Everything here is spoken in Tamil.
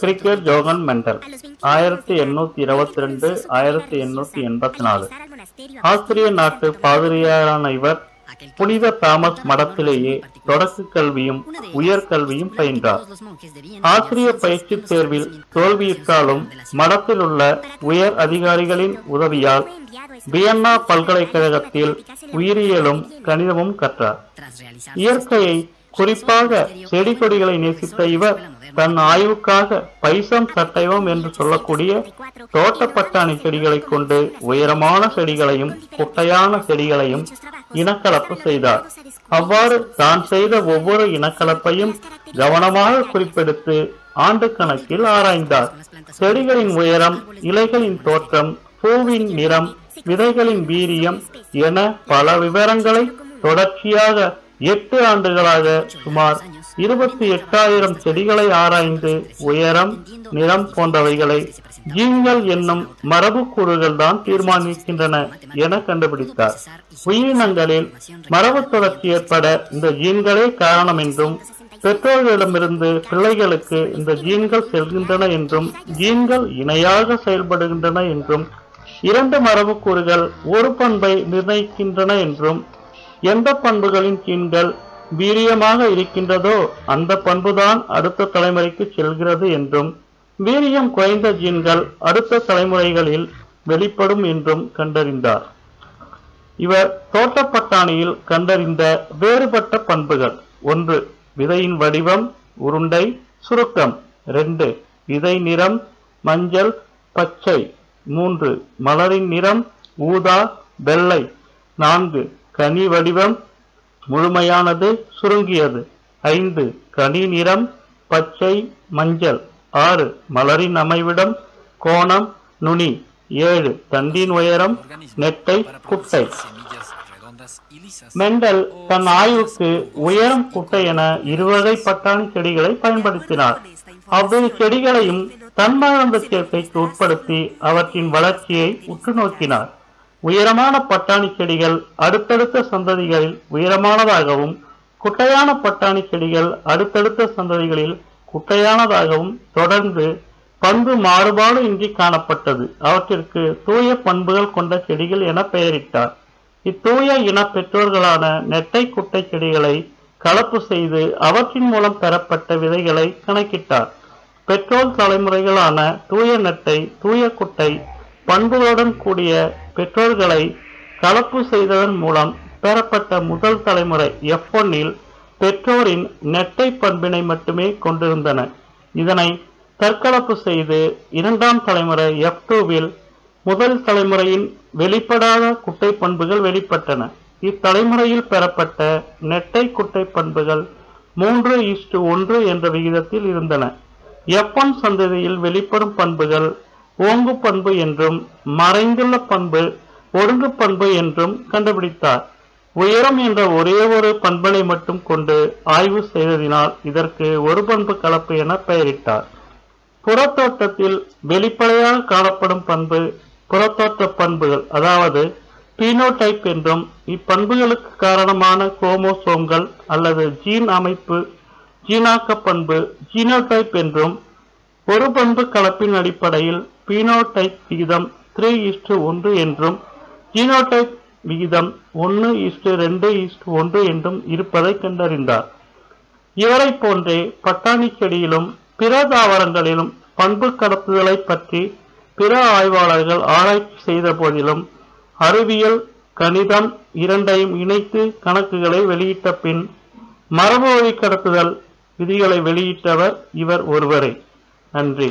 Cricket Johan mental 1822 1884. ஆஸ்திரிய நாட்டு பாதிரியாரான இவர் புனித தாமஸ் மடத்திலேயே தொடக்க கல்வியும் உயர்கல்வியும் பயின்றார். ஆசிரியர் பயிற்சி தேர்வில் தோல்வியுற்றாலும் மடத்தில் உள்ள உயர் அதிகாரிகளின் உதவியால் வியன்னா பல்கலைக்கழகத்தில் உயிரியலும் கணிதமும் கற்றார். இயற்கையை குறிப்பாக செடி கொடிகளை நேசித்த இவர் தன் ஆய்வுக்காக பைசம் சட்டைவம் என்று சொல்லக்கூடிய தோட்டப்பட்டாணி செடிகளை கொண்டு உயரமான செடிகளையும் குட்டையான செடிகளையும் இனக்கலப்பு செய்தார். அவ்வாறு தான் செய்த ஒவ்வொரு இனக்கலப்பையும் கவனமாக குறிப்பெடுத்து ஆண்டு கணக்கில் ஆராய்ந்தார். செடிகளின் உயரம், இலைகளின் தோற்றம், பூவின் நிறம், விதைகளின் வீரியம் என பல விவரங்களை தொடர்ச்சியாக 8 ஆண்டுகளாக சுமார் 28,000 செடிகளை ஆராய்ந்து உயரம், நிறம் போன்றவைகளை ஜீன்கள் என்னும் மரபு கூறுகள் தான் தீர்மானிக்கின்றன என கண்டுபிடித்தார். உயிரினங்களில் மரபு தொடர்ச்சி ஏற்பட இந்த ஜீன்களே காரணம் என்றும், பெற்றோர்களிடமிருந்து பிள்ளைகளுக்கு இந்த ஜீன்கள் செல்கின்றன என்றும், ஜீன்கள் இணையாக செயல்படுகின்றன என்றும், 2 மரபு கூறுகள் ஒரு பண்பை நிர்ணயிக்கின்றன என்றும், எந்த பண்புகளின் ஜீன்கள் வீரியமாக இருக்கின்றதோ அந்த பண்புதான் அடுத்த தலைமுறைக்கு செல்கிறது என்றும், வீரியம் குறைந்த ஜீன்கள் அடுத்த தலைமுறைகளில் வெளிப்படும் என்றும் கண்டறிந்தார். இவர் தோட்டப்பட்டாணியில் கண்டறிந்த வேறுபட்ட பண்புகள்: 1. விதையின் வடிவம், உருண்டை, சுருக்கம். 2. விதை நிறம், மஞ்சள், பச்சை. 3. மலரின் நிறம், ஊதா, வெள்ளை. 4. கனி வடிவம், முழுமையானது, சுருங்கியது. 5. கனி நிறம், பச்சை, மஞ்சள். 6. மலரின் அமைவிடம், கோணம், நுனி. 7. தண்டின் உயரம், நெட்டை, குட்டை. மெண்டல் தன் ஆய்வுக்கு உயரம், குட்டை என 2 வகை பட்டாணி செடிகளை பயன்படுத்தினார். அவ்விரு செடிகளையும் தன்மானந்த சேர்க்கைக்கு உட்படுத்தி அவற்றின் வளர்ச்சியை உற்று நோக்கினார். உயரமான பட்டாணி செடிகள் அடுத்தடுத்த சந்ததிகளில் உயரமானதாகவும், குட்டையான பட்டாணி செடிகள் அடுத்தடுத்த சந்ததிகளில் குட்டையானதாகவும் தொடர்ந்து பண்பு மாறுபாடு இன்றி காணப்பட்டது. அவற்றிற்கு தூய பண்புகள் கொண்ட செடிகள் என பெயரிட்டார். இத்தூய இன பெற்றோர்களான நெட்டை, குட்டை செடிகளை கலப்பு செய்து அவற்றின் மூலம் பெறப்பட்ட விதைகளை கணக்கிட்டார். பெற்றோர் தலைமுறைகளான தூய நெட்டை, தூய குட்டை பண்புகளுடன் கூடிய பெற்றோர்களை கலப்பு செய்ததன் மூலம் பெறப்பட்ட முதல் தலைமுறை F1 பெற்றோரின் நெட்டை பண்பினை மட்டுமே கொண்டிருந்தன. இதனை தற்கலப்பு செய்து 2ஆம் தலைமுறை F2 முதல் தலைமுறையின் வெளிப்படாத குட்டை பண்புகள் வெளிப்பட்டன. இத்தலைமுறையில் பெறப்பட்ட நெட்டை குட்டை பண்புகள் 3:1 என்ற விகிதத்தில் இருந்தன. F1 சந்ததியில் வெளிப்படும் பண்புகள் ஓங்கு பண்பு என்றும், மறைந்துள்ள பண்பு ஒடுங்கு பண்பு என்றும் கண்டுபிடித்தார். உயரம் என்ற ஒரே ஒரு பண்பினை மட்டும் கொண்டு ஆய்வு செய்ததினால் இதற்கு ஒரு பண்பு கலப்பு என பெயரிட்டார். புறத்தோட்டத்தில் வெளிப்படையாக காணப்படும் பண்பு புறத்தோற்ற பண்புகள், அதாவது பீனோடைப் என்றும், இப்பண்புகளுக்கு காரணமான குரோமோசோம்கள் அல்லது ஜீன் அமைப்பு ஜீனாக்க பண்பு ஜீனோடைப் என்றும், ஒரு பண்பு கலப்பின் அடிப்படையில் பீனோடைப் விகிதம் 3:1 என்றும், ஜீனோடைப் விகிதம் 1:2:1 என்றும் இருப்பதை கண்டறிந்தார். இவரை போன்றே பட்டாணி செடியிலும் பிற தாவரங்களிலும் பண்பு கடத்துதலை பற்றி பிற ஆய்வாளர்கள் ஆராய்ச்சி செய்த போதிலும், அறிவியல், கணிதம் இரண்டையும் இணைத்து கணக்குகளை வெளியிட்ட பின் மரபு வழி கடத்துதல் விதிகளை வெளியிட்டவர் இவர் ஒருவரே. நன்றி.